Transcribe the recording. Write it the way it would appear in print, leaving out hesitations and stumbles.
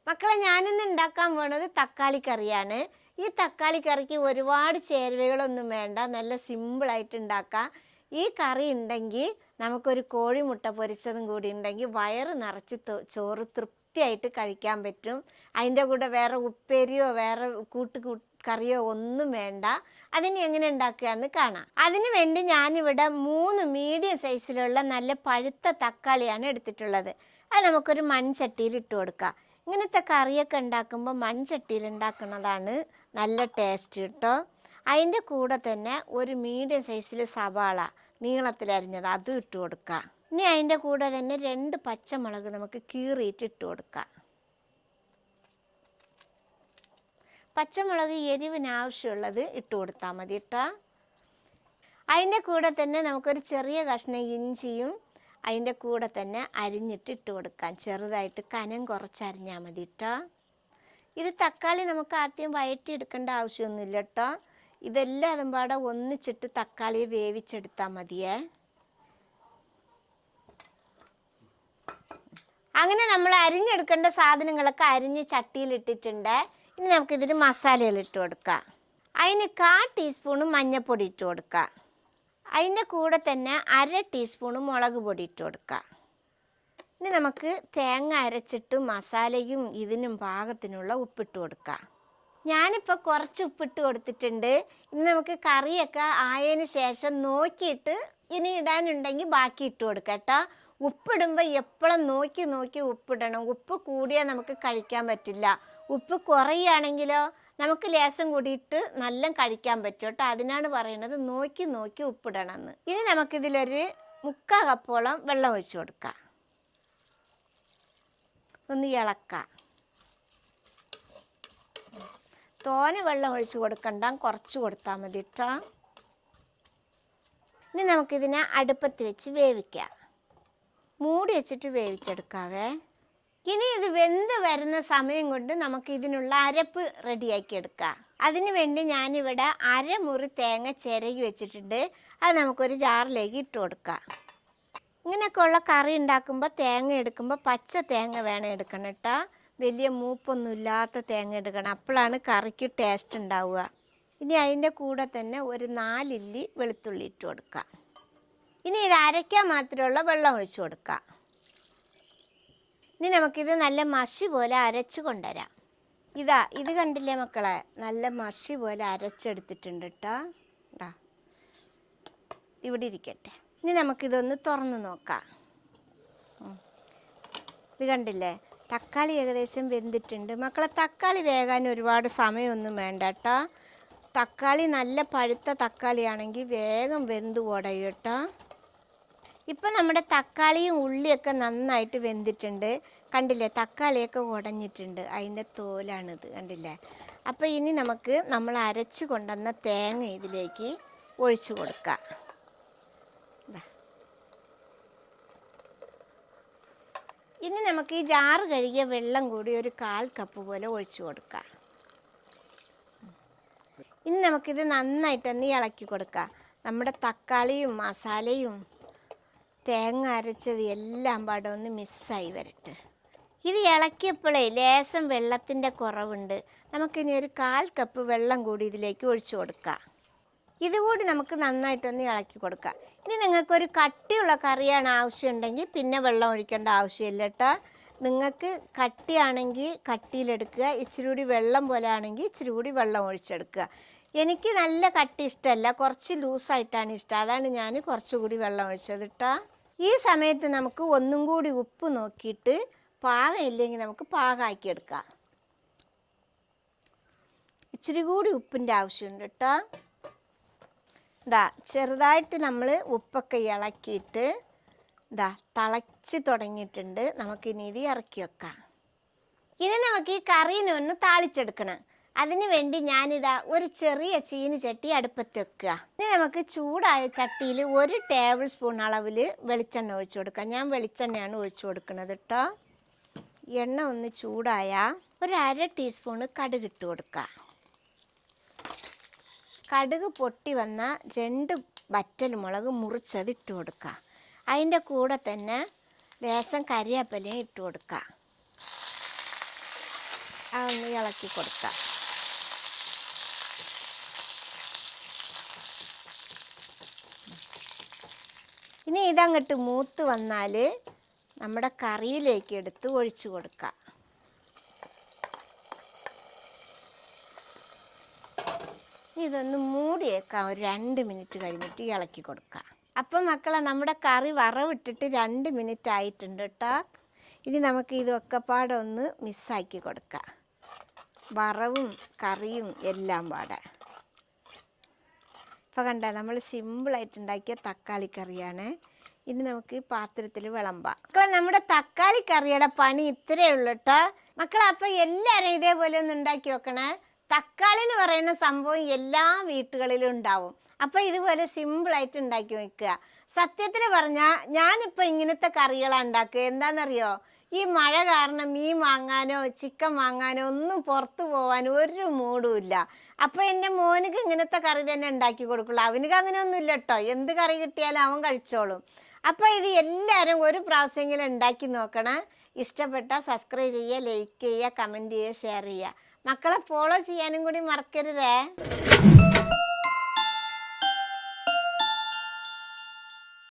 മക്കളെ, ഞാനിന്ന് ഉണ്ടാക്കാൻ പോണത് തക്കാളി കറിയാണ്. ഈ തക്കാളി കറിക്ക് ഒരുപാട് ചേരുവകളൊന്നും വേണ്ട, നല്ല സിമ്പിളായിട്ട് ഉണ്ടാക്കാം. ഈ കറി ഉണ്ടെങ്കിൽ നമുക്കൊരു കോഴിമുട്ട പൊരിച്ചതും കൂടി ഉണ്ടെങ്കിൽ വയറ് നിറച്ച് ചോറ് തൃപ്തിയായിട്ട് കഴിക്കാൻ പറ്റും. അതിൻ്റെ കൂടെ വേറെ ഉപ്പേരിയോ വേറെ കറിയോ ഒന്നും വേണ്ട. അതിന് എങ്ങനെ ഉണ്ടാക്കുക എന്ന് കാണാം. അതിന് വേണ്ടി ഞാനിവിടെ 3 മീഡിയം സൈസിലുള്ള നല്ല പഴുത്ത തക്കാളിയാണ് എടുത്തിട്ടുള്ളത്. അത് നമുക്കൊരു മൺചട്ടിയിൽ ഇട്ട് കൊടുക്കാം. ഇങ്ങനത്തെ കറിയൊക്കെ ഉണ്ടാക്കുമ്പോൾ മൺചട്ടിയിൽ ഉണ്ടാക്കുന്നതാണ് നല്ല ടേസ്റ്റ് കേട്ടോ. അതിൻ്റെ കൂടെ തന്നെ ഒരു മീഡിയം സൈസിൽ സവാള നീളത്തിലരിഞ്ഞത് അത് ഇട്ട് കൊടുക്കുക. ഇനി അതിൻ്റെ കൂടെ തന്നെ 2 പച്ചമുളക് നമുക്ക് കീറിയിട്ട് ഇട്ട് കൊടുക്കാം. പച്ചമുളക് എരിവിന് ആവശ്യമുള്ളത് ഇട്ട് കൊടുത്താൽ മതി കേട്ടോ. അതിൻ്റെ കൂടെ തന്നെ നമുക്കൊരു ചെറിയ കഷ്ണം ഇഞ്ചിയും അതിൻ്റെ കൂടെ തന്നെ അരിഞ്ഞിട്ട് ഇട്ട് കൊടുക്കാം. ചെറുതായിട്ട് കനം കുറച്ചരിഞ്ഞാൽ മതി കേട്ടോ. ഇത് തക്കാളി നമുക്ക് ആദ്യം വഴറ്റിയെടുക്കേണ്ട ആവശ്യമൊന്നുമില്ല കേട്ടോ. ഇതെല്ലാം അതും പാടെ ഒന്നിച്ചിട്ട് തക്കാളിയെ വേവിച്ചെടുത്താൽ മതിയേ. അങ്ങനെ നമ്മൾ അരിഞ്ഞെടുക്കേണ്ട സാധനങ്ങളൊക്കെ അരിഞ്ഞ് ചട്ടിയിലിട്ടിട്ടുണ്ട്. ഇനി നമുക്കിതിന് മസാലകൾ ഇട്ട് കൊടുക്കാം. അതിന് 1/4 ടീസ്പൂണ് മഞ്ഞൾപ്പൊടി ഇട്ട് കൊടുക്കാം. അതിൻ്റെ കൂടെ തന്നെ 1/2 ടീസ്പൂണ് മുളക് പൊടി ഇട്ട് കൊടുക്കുക. ഇനി നമുക്ക് തേങ്ങ അരച്ചിട്ട് മസാലയും ഇതിനും പാകത്തിനുള്ള ഉപ്പിട്ട് കൊടുക്കുക. ഞാനിപ്പോൾ കുറച്ച് ഉപ്പിട്ട് കൊടുത്തിട്ടുണ്ട്. ഇനി നമുക്ക് കറിയൊക്കെ ആയതിന് ശേഷം നോക്കിയിട്ട് ഇനി ഇടാനുണ്ടെങ്കിൽ ബാക്കി ഇട്ട് കൊടുക്കുക കേട്ടോ. ഉപ്പിടുമ്പോൾ എപ്പോഴും നോക്കി നോക്കി ഉപ്പിടണം. ഉപ്പ് കൂടിയാൽ നമുക്ക് കഴിക്കാൻ പറ്റില്ല. ഉപ്പ് കുറയുകയാണെങ്കിലോ നമുക്ക് ലേശം കൂടിയിട്ട് നല്ല കഴിക്കാൻ പറ്റും കേട്ടോ. അതിനാണ് പറയുന്നത് നോക്കി നോക്കി ഉപ്പിടണമെന്ന്. ഇനി നമുക്കിതിലൊരു 3/4 കപ്പോളം വെള്ളം ഒഴിച്ചു കൊടുക്കാം. ഒന്ന് ഇളക്കാം. തോനെ വെള്ളം ഒഴിച്ച് കൊടുക്കണ്ട, കുറച്ച് കൊടുത്താൽ മതി കേട്ടോ. ഇനി നമുക്കിതിനെ അടുപ്പത്ത് വെച്ച് വേവിക്കാം. മൂടി വെച്ചിട്ട് വേവിച്ചെടുക്കാവേ. ഇനി ഇത് വെന്ത് വരുന്ന സമയം കൊണ്ട് നമുക്ക് ഇതിനുള്ള അരപ്പ് റെഡിയാക്കി എടുക്കാം. അതിന് വേണ്ടി ഞാനിവിടെ 1/2 മുറി തേങ്ങ ചിരകി വെച്ചിട്ടുണ്ട്. അത് നമുക്കൊരു ജാറിലേക്ക് ഇട്ട് കൊടുക്കാം. ഇങ്ങനെയൊക്കെയുള്ള കറി ഉണ്ടാക്കുമ്പോൾ തേങ്ങ എടുക്കുമ്പോൾ പച്ച തേങ്ങ വേണം എടുക്കണം കേട്ടോ. വലിയ മൂപ്പൊന്നും ഇല്ലാത്ത തേങ്ങ എടുക്കണം, അപ്പോഴാണ് കറിക്ക് ടേസ്റ്റ് ഉണ്ടാവുക. ഇനി അതിൻ്റെ കൂടെ തന്നെ ഒരു 4 ഇല്ലി വെളുത്തുള്ളി ഇട്ട് കൊടുക്കാം. ഇനി ഇത് അരയ്ക്കാൻ മാത്രമുള്ള വെള്ളം ഒഴിച്ചു കൊടുക്കാം. ഇനി നമുക്കിത് നല്ല മഷി പോലെ അരച്ച് കൊണ്ടുവരാം. ഇത് കണ്ടില്ലേ മക്കളെ, നല്ല മഷി പോലെ അരച്ചെടുത്തിട്ടുണ്ട് കേട്ടോ. ഇവിടെ ഇരിക്കട്ടെ. ഇനി നമുക്കിതൊന്ന് തുറന്ന് നോക്കാം. ഇത് കണ്ടില്ലേ, തക്കാളി ഏകദേശം വെന്തിട്ടുണ്ട്. മക്കളെ, തക്കാളി വേകാൻ ഒരുപാട് സമയമൊന്നും വേണ്ട കേട്ടോ. തക്കാളി നല്ല പഴുത്ത തക്കാളിയാണെങ്കിൽ വേഗം വെന്ത് ഉടയും കേട്ടോ. ഇപ്പം നമ്മുടെ തക്കാളിയും ഉള്ളിയൊക്കെ നന്നായിട്ട് വെന്തിട്ടുണ്ട്. കണ്ടില്ലേ, തക്കാളിയൊക്കെ ഉടഞ്ഞിട്ടുണ്ട്. അതിൻ്റെ തോലാണിത്, കണ്ടില്ലേ. അപ്പോൾ ഇനി നമ്മൾ അരച്ച് കൊണ്ടുവന്ന തേങ്ങ ഇതിലേക്ക് ഒഴിച്ചു കൊടുക്കാം. ഇനി നമുക്ക് ഈ ജാറ് കഴുകിയ വെള്ളം കൂടി ഒരു 1/4 കപ്പ് പോലെ ഒഴിച്ചു കൊടുക്കാം. ഇനി നമുക്കിത് നന്നായിട്ടൊന്ന് ഇളക്കി കൊടുക്കാം. നമ്മുടെ തക്കാളിയും മസാലയും തേങ്ങ അരച്ചത് എല്ലാം പാടെ ഒന്ന് മിക്സായി വരട്ടെ. ഇത് ഇളക്കിയപ്പോഴേ ലേശം വെള്ളത്തിൻ്റെ കുറവുണ്ട്. നമുക്കിനി ഒരു 1/4 കപ്പ് വെള്ളം കൂടി ഇതിലേക്ക് ഒഴിച്ചു കൊടുക്കാം. ഇതുകൂടി നമുക്ക് നന്നായിട്ടൊന്ന് ഇളക്കി കൊടുക്കാം. ഇനി നിങ്ങൾക്കൊരു കട്ടിയുള്ള കറിയാണ് ആവശ്യമുണ്ടെങ്കിൽ പിന്നെ വെള്ളം ഒഴിക്കേണ്ട ആവശ്യമില്ല കേട്ടോ. നിങ്ങൾക്ക് കട്ടിയാണെങ്കിൽ കട്ടിയിലെടുക്കുക, ഇച്ചിരി കൂടി വെള്ളം പോലെ ആണെങ്കിൽ ഇച്ചിരി കൂടി വെള്ളം ഒഴിച്ചെടുക്കുക. എനിക്ക് നല്ല കട്ടി ഇഷ്ടമല്ല, കുറച്ച് ലൂസായിട്ടാണ് ഇഷ്ടം. അതാണ് ഞാൻ കുറച്ചുകൂടി വെള്ളം ഒഴിച്ചത് കേട്ടോ. ഈ സമയത്ത് നമുക്ക് ഒന്നും കൂടി ഉപ്പ് നോക്കിയിട്ട് പാകമില്ലെങ്കിൽ നമുക്ക് പാകമാക്കിയെടുക്കാം. ഇച്ചിരി കൂടി ഉപ്പിൻ്റെ ആവശ്യമുണ്ട് കേട്ടോ. ചെറുതായിട്ട് നമ്മൾ ഉപ്പൊക്കെ ഇളക്കിയിട്ട് തിളച്ച് തുടങ്ങിയിട്ടുണ്ട്. നമുക്കിനി ഇത് ഇറക്കി വെക്കാം. ഇനി നമുക്ക് ഈ കറീനെ ഒന്ന് താളിച്ചെടുക്കണം. അതിന് വേണ്ടി ഒരു ചെറിയ ചീനിച്ചട്ടി അടുപ്പത്ത് വെക്കുക. ഇനി നമുക്ക് ചൂടായ ചട്ടിയിൽ 1 ടേബിൾ സ്പൂൺ അളവിൽ വെളിച്ചെണ്ണ ഒഴിച്ചു കൊടുക്കാം. ഞാൻ വെളിച്ചെണ്ണയാണ് ഒഴിച്ചു കൊടുക്കുന്നത് കേട്ടോ. എണ്ണ ഒന്ന് ചൂടായാൽ ഒരു 1/2 ടീസ്പൂണ് കടുക് ഇട്ട് കൊടുക്കുക. കടുക് പൊട്ടി വന്ന 2 വറ്റൽ മുളക് മുറിച്ചത് ഇട്ട് കൊടുക്കുക. അതിൻ്റെ കൂടെ തന്നെ ലേശം കരിവേപ്പിലയും ഇട്ട് കൊടുക്കുക. അതൊന്ന് ഇളക്കി കൊടുക്കാം. ഇനി ഇതങ്ങോട്ട് മൂത്ത് വന്നാൽ നമ്മുടെ കറിയിലേക്ക് എടുത്ത് ഒഴിച്ചു കൊടുക്കാം. ഇതൊന്ന് മൂടി വെക്കാം. ഒരു 2 മിനിറ്റ് കഴിഞ്ഞിട്ട് ഇളക്കി കൊടുക്കാം. അപ്പം മക്കളെ, നമ്മുടെ കറി വറവിട്ടിട്ട് 2 മിനിറ്റ് ആയിട്ടുണ്ട് കേട്ടോ. ഇനി നമുക്ക് ഇതൊക്കെ പാടെ ഒന്ന് മിക്സാക്കി കൊടുക്കാം. വറവും കറിയും എല്ലാം പാടെ. ഇപ്പോൾ കണ്ട, നമ്മൾ സിമ്പിളായിട്ട് ഉണ്ടാക്കിയ തക്കാളി കറിയാണ്. ഇനി നമുക്ക് പാത്രത്തിൽ വിളമ്പാം. മക്കളെ, നമ്മുടെ തക്കാളി കറിയുടെ പണി ഇത്രയേ ഉള്ളൂ കേട്ടോ മക്കളെ. അപ്പോൾ എല്ലാവരും ഇതേപോലെ ഒന്ന് ഉണ്ടാക്കി വെക്കണേ. തക്കാളി എന്ന് പറയുന്ന സംഭവം എല്ലാ വീട്ടുകളിലും ഉണ്ടാവും. അപ്പോൾ ഇതുപോലെ സിമ്പിളായിട്ട് ഉണ്ടാക്കി വെക്കുക. സത്യത്തിൽ പറഞ്ഞാൽ ഞാനിപ്പോൾ ഇങ്ങനത്തെ കറികളാണ് ഉണ്ടാക്കുക. എന്താണെന്നറിയോ, ഈ മഴ കാരണം മീൻ വാങ്ങാനോ ചിക്കൻ വാങ്ങാനോ ഒന്നും പുറത്തു പോകാനോ ഒരു മൂഡും ഇല്ല. അപ്പോൾ എൻ്റെ മോനക്ക് ഇങ്ങനത്തെ കറി തന്നെ ഉണ്ടാക്കി കൊടുക്കുള്ളൂ. അവനക്ക് അങ്ങനെ ഒന്നും ഇല്ല കേട്ടോ. എന്ത് കറി കിട്ടിയാലും അവൻ കഴിച്ചോളും. അപ്പോൾ ഇത് എല്ലാവരും ഒരു പ്രാവശ്യമെങ്കിലും ഉണ്ടാക്കി നോക്കണം. ഇഷ്ടപ്പെട്ടാൽ സബ്സ്ക്രൈബ് ചെയ്യുക, ലൈക്ക് ചെയ്യുക, കമൻറ്റ് ചെയ്യുക, ഷെയർ ചെയ്യുക. മക്കളെ ഫോളോ ചെയ്യാനും കൂടി മറക്കരുതേ.